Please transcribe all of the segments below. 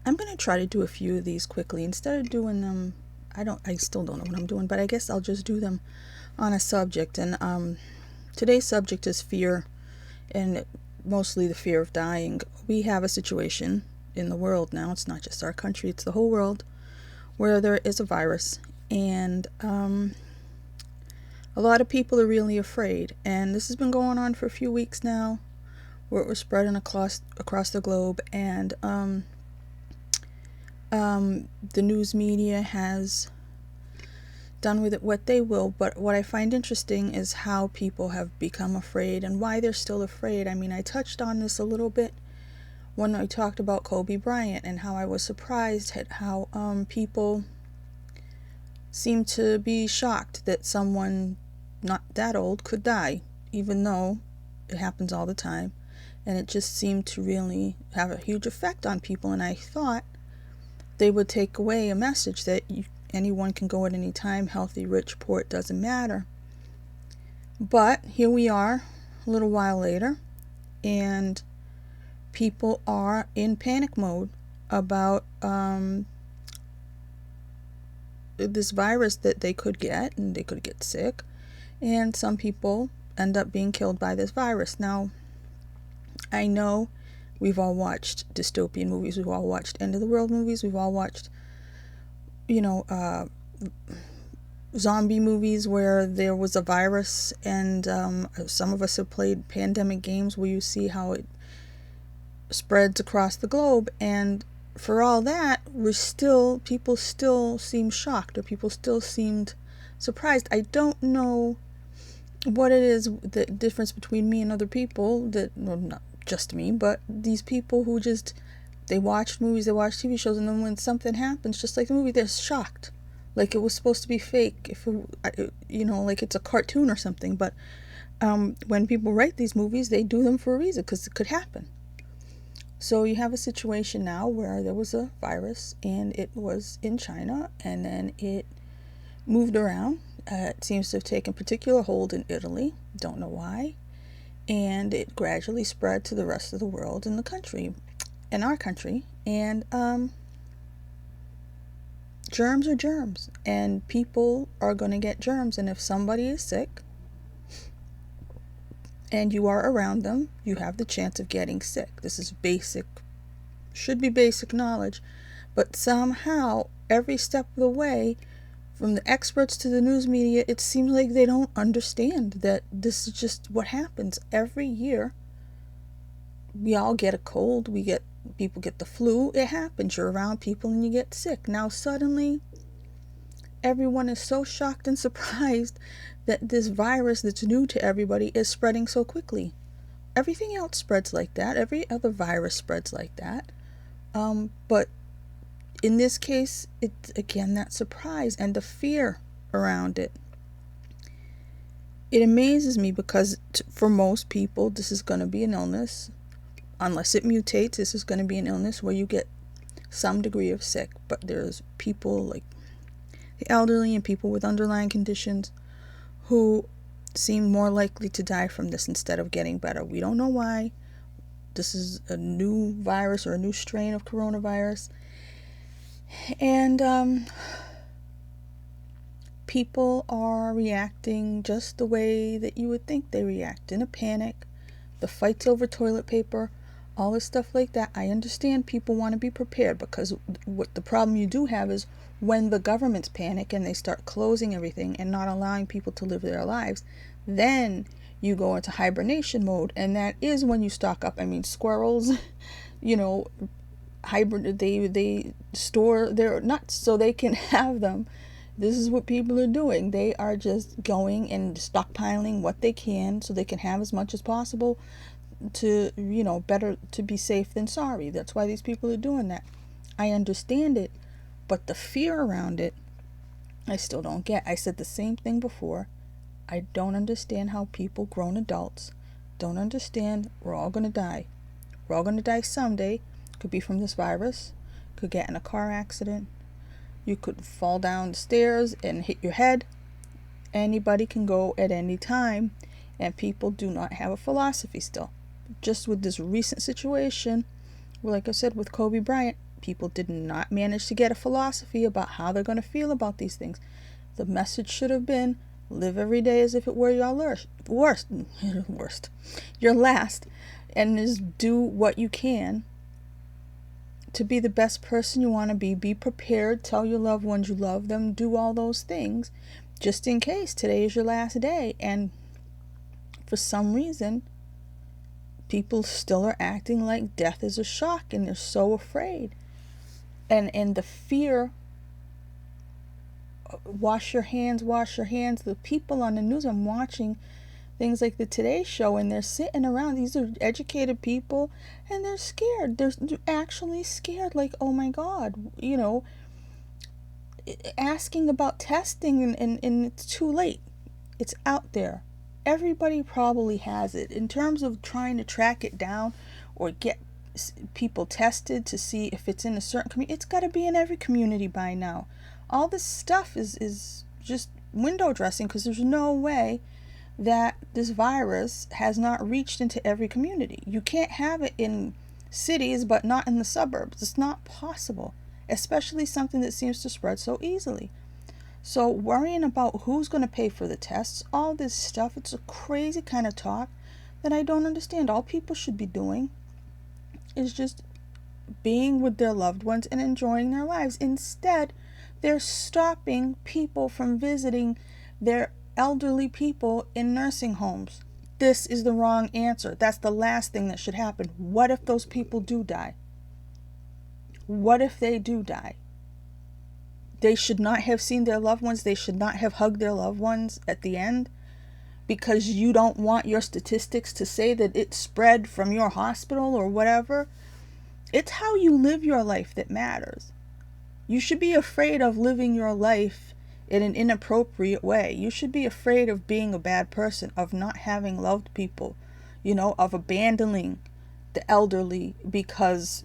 I'm going to try to do a few of these quickly. Instead of doing them, I still don't know what I'm doing, but I guess I'll just do them on a subject. And today's subject is fear, and mostly the fear of dying. We have a situation in the world now, it's not just our country, it's the whole world, where there is a virus. And a lot of people are really afraid. And this has been going on for a few weeks now, where it was spreading across the globe. And the news media has done with it what they will, but what I find interesting is how people have become afraid and why they're still afraid. I mean, I touched on this a little bit when I talked about Kobe Bryant and how I was surprised at how people seem to be shocked that someone not that old could die, even though it happens all the time. And it just seemed to really have a huge effect on people, and I thought they would take away a message that anyone can go at any time, healthy, rich, poor, it doesn't matter. But here we are a little while later, and people are in panic mode about this virus that they could get, and they could get sick, and some people end up being killed by this virus. Now, I know we've all watched dystopian movies, we've all watched end of the world movies, we've all watched zombie movies where there was a virus, and some of us have played pandemic games where you see how it spreads across the globe. And for all that, people still seem shocked, or people still seemed surprised. I don't know what it is, the difference between me and other people, that, well, not just me, but these people who just, they watch movies, they watch TV shows, and then when something happens, just like the movie, they're shocked, like it was supposed to be fake, if it, like it's a cartoon or something. But when people write these movies, they do them for a reason, because it could happen. So you have a situation now where there was a virus, and it was in China, and then it moved around. It seems to have taken particular hold in Italy, don't know why, and it gradually spread to the rest of the world and our country. And germs are germs, and people are going to get germs, and if somebody is sick and you are around them, you have the chance of getting sick. This is should be basic knowledge, but somehow every step of the way, from the experts to the news media, it seems like they don't understand that this is just what happens every year. We all get a cold, people get the flu, it happens, you're around people and you get sick. Now suddenly everyone is so shocked and surprised that this virus that's new to everybody is spreading so quickly. Everything else spreads like that, every other virus spreads like that, but in this case, it's again that surprise and the fear around it. It amazes me because for most people, this is going to be an illness. Unless it mutates, this is going to be an illness where you get some degree of sick. But there's people like the elderly and people with underlying conditions who seem more likely to die from this instead of getting better. We don't know why. This is a new virus or a new strain of coronavirus. And people are reacting just the way that you would think they react, in a panic. The fights over toilet paper, all this stuff like that. I understand people want to be prepared, because what the problem you do have is when the governments panic and they start closing everything and not allowing people to live their lives, then you go into hibernation mode, and that is when you stock up. I mean, squirrels, they store their nuts so they can have them. This is what people are doing. They are just going and stockpiling what they can so they can have as much as possible to, better to be safe than sorry. That's why these people are doing that. I understand it, but the fear around it, I still don't get. I said the same thing before. I don't understand how people, grown adults, don't understand we're all going to die. We're all going to die someday. Could be from this virus, could get in a car accident, you could fall down the stairs and hit your head. Anybody can go at any time, and people do not have a philosophy still. Just with this recent situation, like I said, with Kobe Bryant, People did not manage to get a philosophy about how they're going to feel about these things. The message should have been, live every day as if it were your worst, your last, and just do what you can to be the best person you want to be. Be prepared, tell your loved ones you love them, do all those things, just in case today is your last day. And for some reason, people still are acting like death is a shock, and they're so afraid. And the fear, wash your hands. The people on the news, I'm watching things like the Today Show, and they're sitting around. These are educated people, and they're scared. They're actually scared, like, oh my God, asking about testing, and it's too late. It's out there. Everybody probably has it. In terms of trying to track it down or get people tested to see if it's in a certain community, it's got to be in every community by now. All this stuff is just window dressing, because there's no way that this virus has not reached into every community. You can't have it in cities but not in the suburbs. It's not possible, especially something that seems to spread so easily. So worrying about who's going to pay for the tests, all this stuff, it's a crazy kind of talk that I don't understand. All people should be doing is just being with their loved ones and enjoying their lives. Instead, they're stopping people from visiting their elderly people in nursing homes. This is the wrong answer. That's the last thing that should happen. What if those people do die? What if they do die? They should not have seen their loved ones. They should not have hugged their loved ones at the end, because you don't want your statistics to say that it spread from your hospital or whatever. It's how you live your life that matters. You should be afraid of living your life in an inappropriate way. You should be afraid of being a bad person, of not having loved people, of abandoning the elderly because,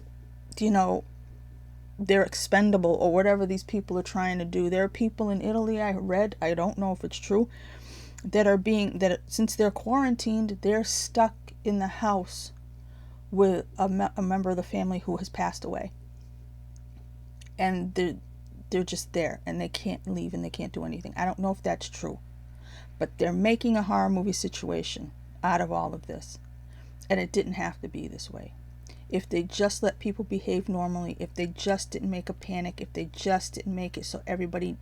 they're expendable or whatever these people are trying to do. There are people in Italy, I read, I don't know if it's true, that since they're quarantined, they're stuck in the house with a member of the family who has passed away. And they're just there, and they can't leave, and they can't do anything. I don't know if that's true, but they're making a horror movie situation out of all of this, and it didn't have to be this way. If they just let people behave normally, if they just didn't make a panic, if they just didn't make it so everybody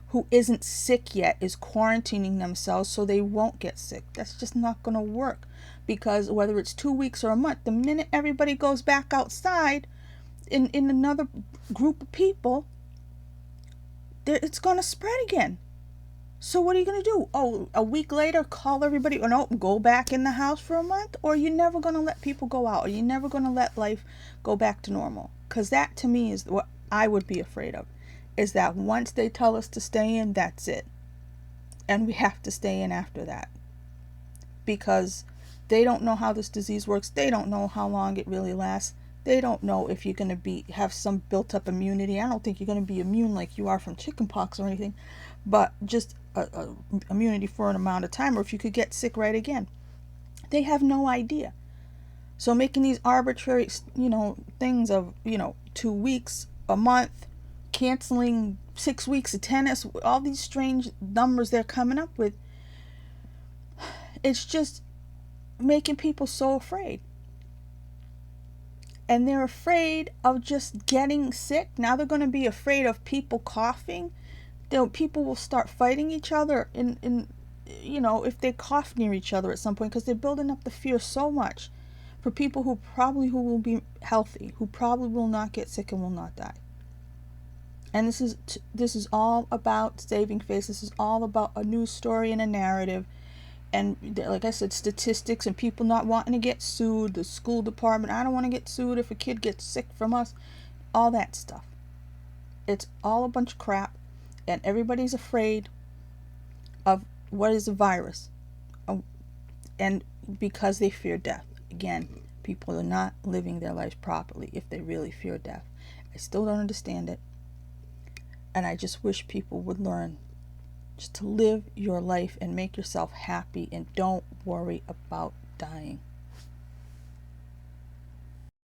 who isn't sick yet is quarantining themselves so they won't get sick, that's just not going to work. Because whether it's 2 weeks or a month, the minute everybody goes back outside in another group of people, it's going to spread again. So what are you going to do? Oh, a week later, call everybody, or no, go back in the house for a month? Or you're never going to let people go out? Or you're never going to let life go back to normal? Because that, to me, is what I would be afraid of. Is that once they tell us to stay in, that's it. And we have to stay in after that. Because they don't know how this disease works. They don't know how long it really lasts. They don't know if you're going to have some built-up immunity. I don't think you're going to be immune like you are from chickenpox or anything, but just a immunity for an amount of time, or if you could get sick right again. They have no idea. So making these arbitrary, things of, 2 weeks, a month, canceling 6 weeks of tennis, all these strange numbers they're coming up with, it's just making people so afraid. And they're afraid of just getting sick. Now they're going to be afraid of people coughing. People will start fighting each other if they cough near each other at some point, because they're building up the fear so much for people who will be healthy, who probably will not get sick and will not die. And this is all about saving face. This is all about a news story and a narrative. And like I said, statistics and people not wanting to get sued, the school department, I don't want to get sued if a kid gets sick from us, all that stuff. It's all a bunch of crap, and everybody's afraid of what is a virus. And because they fear death. Again, people are not living their lives properly if they really fear death. I still don't understand it. And I just wish people would learn just to live your life and make yourself happy, and don't worry about dying.